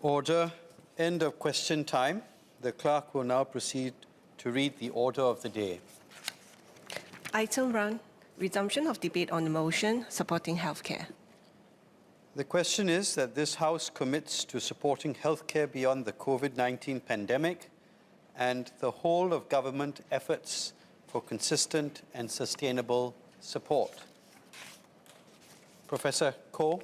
Order. End of question time. The clerk will now proceed to read the order of the day. Item 1, resumption of debate on the motion supporting healthcare. The question is that this House commits to supporting healthcare beyond the COVID-19 pandemic and the whole of government efforts for consistent and sustainable support. Professor Koh.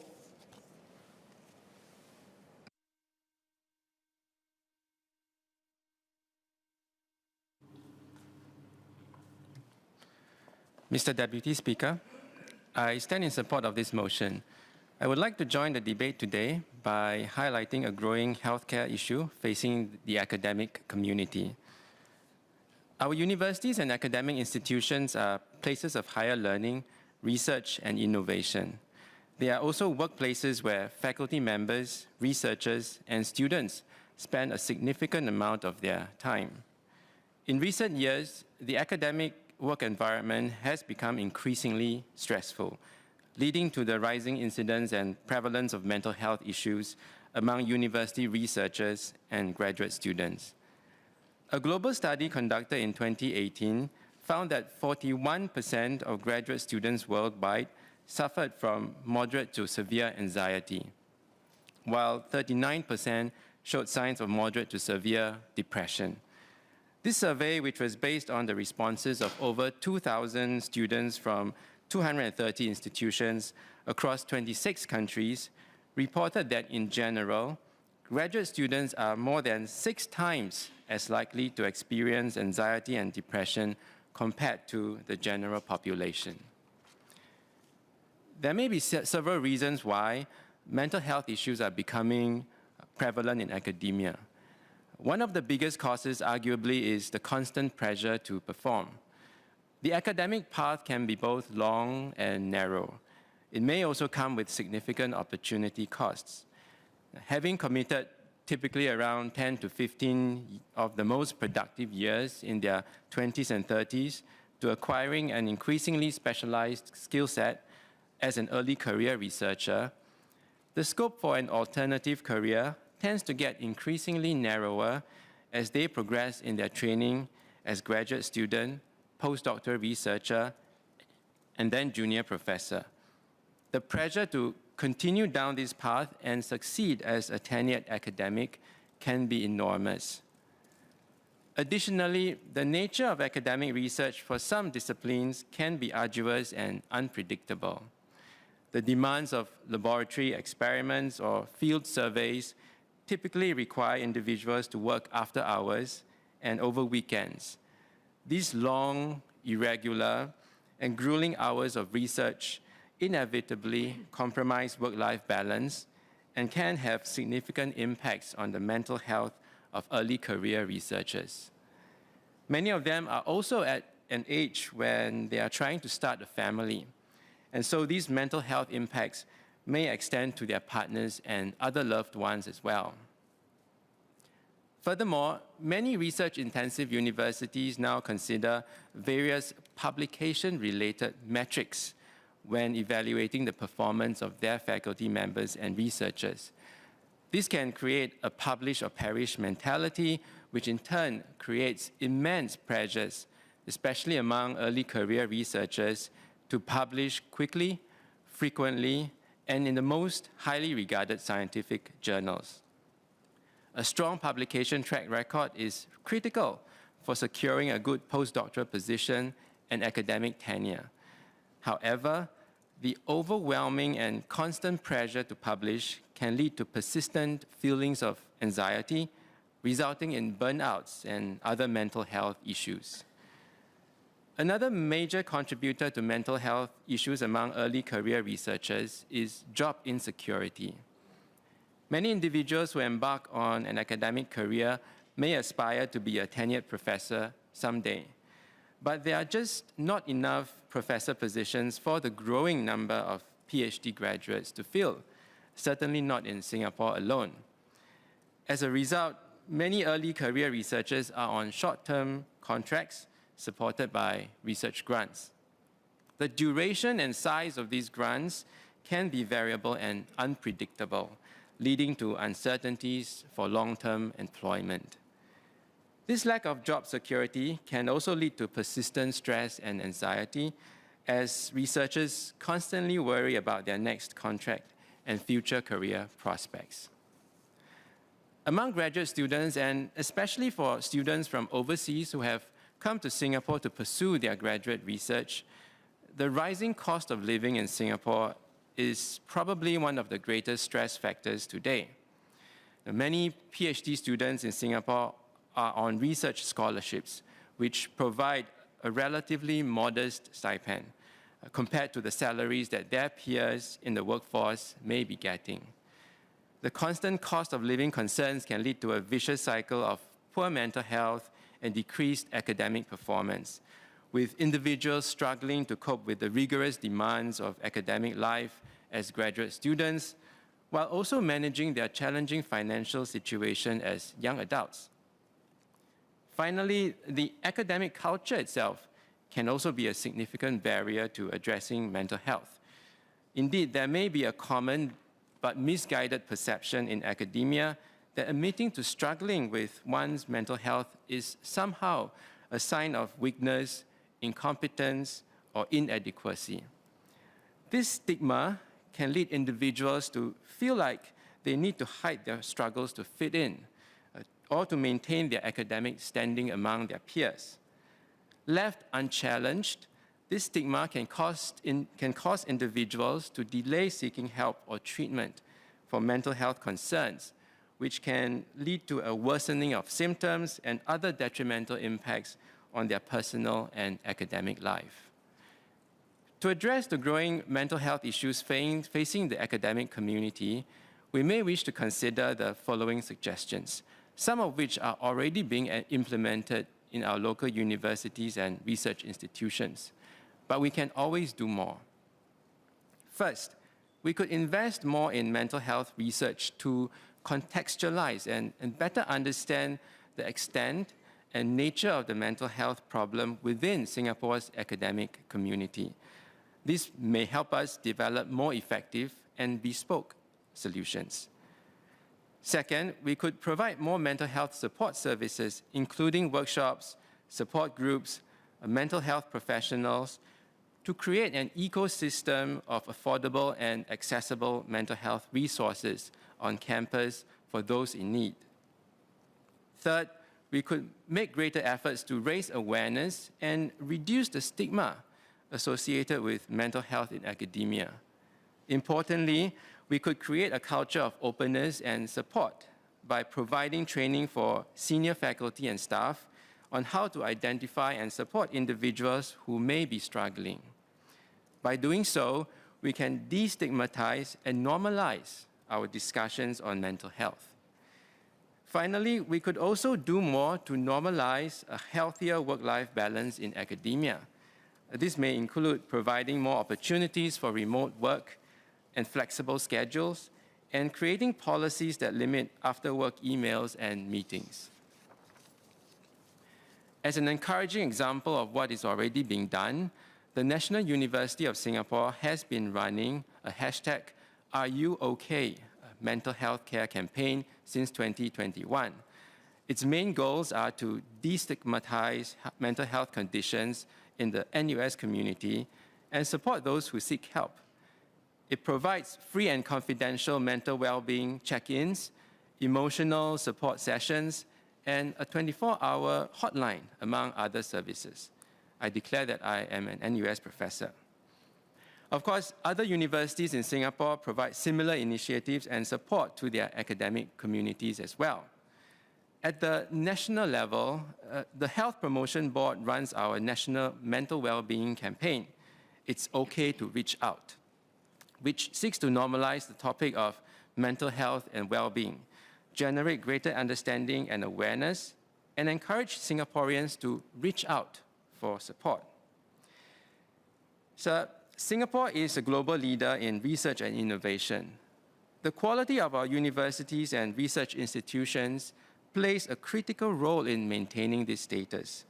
Mr. Deputy Speaker, I stand in support of this motion. I would like to join the debate today by highlighting a growing healthcare issue facing the academic community. Our universities and academic institutions are places of higher learning, research, and innovation. They are also workplaces where faculty members, researchers, and students spend a significant amount of their time. In recent years, the academic work environment has become increasingly stressful, leading to the rising incidence and prevalence of mental health issues among university researchers and graduate students. A global study conducted in 2018 found that 41% of graduate students worldwide suffered from moderate to severe anxiety, while 39% showed signs of moderate to severe depression. This survey, which was based on the responses of over 2,000 students from 230 institutions across 26 countries, reported that in general, graduate students are more than 6 times as likely to experience anxiety and depression compared to the general population. There may be several reasons why mental health issues are becoming prevalent in academia. One of the biggest causes, arguably, is the constant pressure to perform. The academic path can be both long and narrow. It may also come with significant opportunity costs. Having committed typically around 10 to 15 of the most productive years in their 20s and 30s to acquiring an increasingly specialized skill set as an early career researcher, the scope for an alternative career tends to get increasingly narrower as they progress in their training as graduate student, postdoctoral researcher, and then junior professor. The pressure to continue down this path and succeed as a tenured academic can be enormous. Additionally, the nature of academic research for some disciplines can be arduous and unpredictable. The demands of laboratory experiments or field surveys typically require individuals to work after hours and over weekends. These long, irregular, and grueling hours of research inevitably compromise work-life balance and can have significant impacts on the mental health of early career researchers. Many of them are also at an age when they are trying to start a family, and so these mental health impacts may extend to their partners and other loved ones as well. Furthermore, many research-intensive universities now consider various publication-related metrics when evaluating the performance of their faculty members and researchers. This can create a publish or perish mentality, which in turn creates immense pressures, especially among early career researchers, to publish quickly, frequently, and in the most highly regarded scientific journals. A strong publication track record is critical for securing a good postdoctoral position and academic tenure. However, the overwhelming and constant pressure to publish can lead to persistent feelings of anxiety, resulting in burnouts and other mental health issues. Another major contributor to mental health issues among early career researchers is job insecurity. Many individuals who embark on an academic career may aspire to be a tenured professor someday, but there are just not enough professor positions for the growing number of PhD graduates to fill, certainly not in Singapore alone. As a result, many early career researchers are on short-term contracts supported by research grants. The duration and size of these grants can be variable and unpredictable, leading to uncertainties for long-term employment. This lack of job security can also lead to persistent stress and anxiety as researchers constantly worry about their next contract and future career prospects. Among graduate students, and especially for students from overseas who have come to Singapore to pursue their graduate research, the rising cost of living in Singapore is probably one of the greatest stress factors today. Many PhD students in Singapore are on research scholarships, which provide a relatively modest stipend compared to the salaries that their peers in the workforce may be getting. The constant cost of living concerns can lead to a vicious cycle of poor mental health and decreased academic performance, with individuals struggling to cope with the rigorous demands of academic life as graduate students, while also managing their challenging financial situation as young adults. Finally, the academic culture itself can also be a significant barrier to addressing mental health. Indeed, there may be a common but misguided perception in academia that admitting to struggling with one's mental health is somehow a sign of weakness, incompetence, or inadequacy. This stigma can lead individuals to feel like they need to hide their struggles to fit in or to maintain their academic standing among their peers. Left unchallenged, this stigma can cause individuals to delay seeking help or treatment for mental health concerns, which can lead to a worsening of symptoms and other detrimental impacts on their personal and academic life. To address the growing mental health issues facing the academic community, we may wish to consider the following suggestions, some of which are already being implemented in our local universities and research institutions, but we can always do more. First, we could invest more in mental health research to contextualize and better understand the extent and nature of the mental health problem within Singapore's academic community. This may help us develop more effective and bespoke solutions. Second, we could provide more mental health support services, including workshops, support groups, mental health professionals, to create an ecosystem of affordable and accessible mental health resources on campus for those in need. Third, we could make greater efforts to raise awareness and reduce the stigma associated with mental health in academia. Importantly, we could create a culture of openness and support by providing training for senior faculty and staff on how to identify and support individuals who may be struggling. By doing so, we can destigmatize and normalize our discussions on mental health. Finally, we could also do more to normalize a healthier work-life balance in academia. This may include providing more opportunities for remote work and flexible schedules, and creating policies that limit after-work emails and meetings. As an encouraging example of what is already being done, the National University of Singapore has been running a hashtag #AreYouOK mental health care campaign since 2021. Its main goals are to destigmatize mental health conditions in the NUS community and support those who seek help. It provides free and confidential mental well-being check-ins, emotional support sessions, and a 24-hour hotline, among other services. I declare that I am an NUS professor. Of course, other universities in Singapore provide similar initiatives and support to their academic communities as well. At the national level, the Health Promotion Board runs our National Mental Wellbeing Campaign, It's Okay to Reach Out, which seeks to normalize the topic of mental health and well-being, generate greater understanding and awareness, and encourage Singaporeans to reach out for support. So, Singapore is a global leader in research and innovation. The quality of our universities and research institutions plays a critical role in maintaining this status.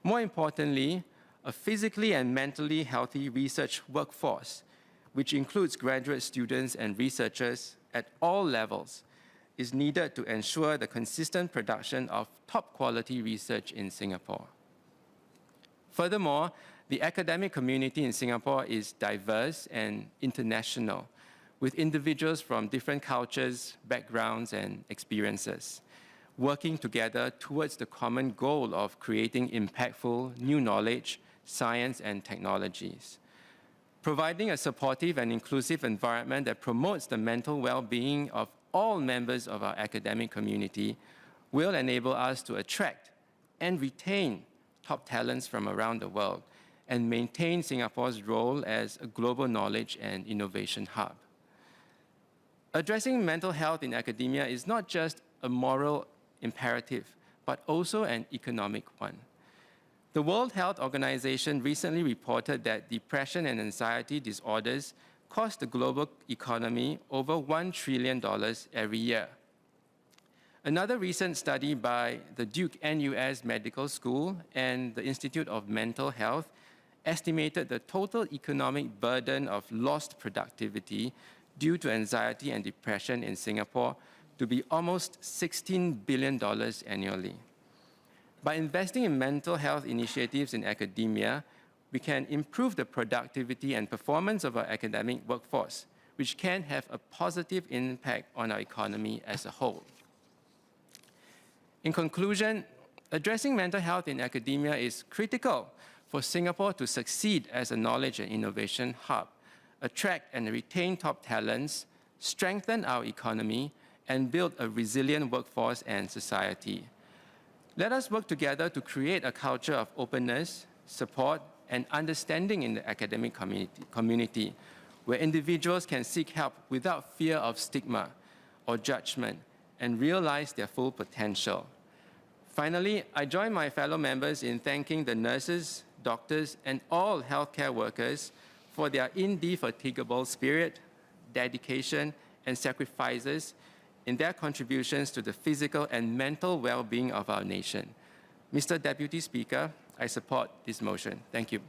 More importantly, a physically and mentally healthy research workforce which includes graduate students and researchers at all levels, is needed to ensure the consistent production of top-quality research in Singapore. Furthermore, the academic community in Singapore is diverse and international, with individuals from different cultures, backgrounds, and experiences, working together towards the common goal of creating impactful new knowledge, science, and technologies. Providing a supportive and inclusive environment that promotes the mental well-being of all members of our academic community will enable us to attract and retain top talents from around the world and maintain Singapore's role as a global knowledge and innovation hub. Addressing mental health in academia is not just a moral imperative, but also an economic one. The World Health Organization recently reported that depression and anxiety disorders cost the global economy over $1 trillion every year. Another recent study by the Duke NUS Medical School and the Institute of Mental Health estimated the total economic burden of lost productivity due to anxiety and depression in Singapore to be almost $16 billion annually. By investing in mental health initiatives in academia, we can improve the productivity and performance of our academic workforce, which can have a positive impact on our economy as a whole. In conclusion, addressing mental health in academia is critical for Singapore to succeed as a knowledge and innovation hub, attract and retain top talents, strengthen our economy, and build a resilient workforce and society. Let us work together to create a culture of openness, support, and understanding in the academic community, where individuals can seek help without fear of stigma or judgment and realize their full potential. Finally, I join my fellow members in thanking the nurses, doctors, and all healthcare workers for their indefatigable spirit, dedication, and sacrifices in their contributions to the physical and mental well-being of our nation. Mr. Deputy Speaker, I support this motion. Thank you.